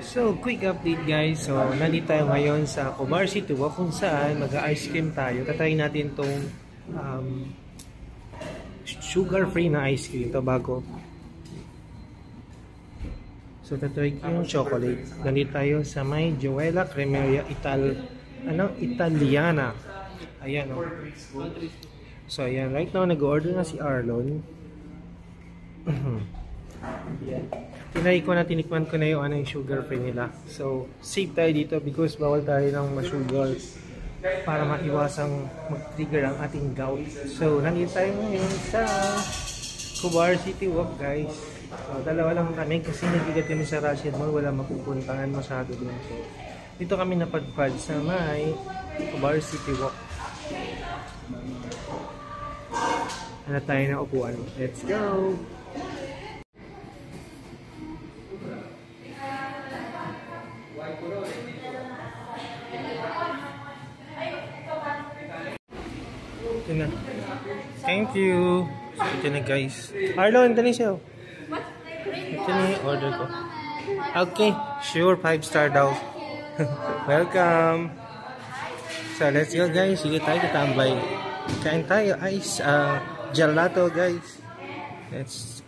So, quick update guys. So, nandito tayo ngayon sa Cobar City Walk kung saan mag-ice cream tayo. Tatry natin tong sugar-free na ice cream. Ito bago. So, tatry ko yung chocolate. Nandito tayo sa may Joella Cremeria Italiana. Ayan o. So, ayan. Right now, nag-order na si Arlon. Tinay ko na, tinikman ko na yung sugar free nila. So, safe tayo dito because bawal tayo ng masugar para maiwasang mag-trigger ang ating gout. So, nandito tayo ngayon sa Cobar City Walk guys. So, dalawa lang kami kasi nagigat kami sa Rashid Mall. Wala mapupuntahan masyado doon. So, dito kami napadpad sa may Cobar City Walk. Hanap tayo ng upuan. Let's go! Ito na. Thank you. So, ito na guys. Arlon, ito na siya. Ito na yung order ko. Okay. Sure, 5-star daw. Welcome. So, let's go guys. Sige tayo katambay. Kain tayo. Ice gelato guys. Let's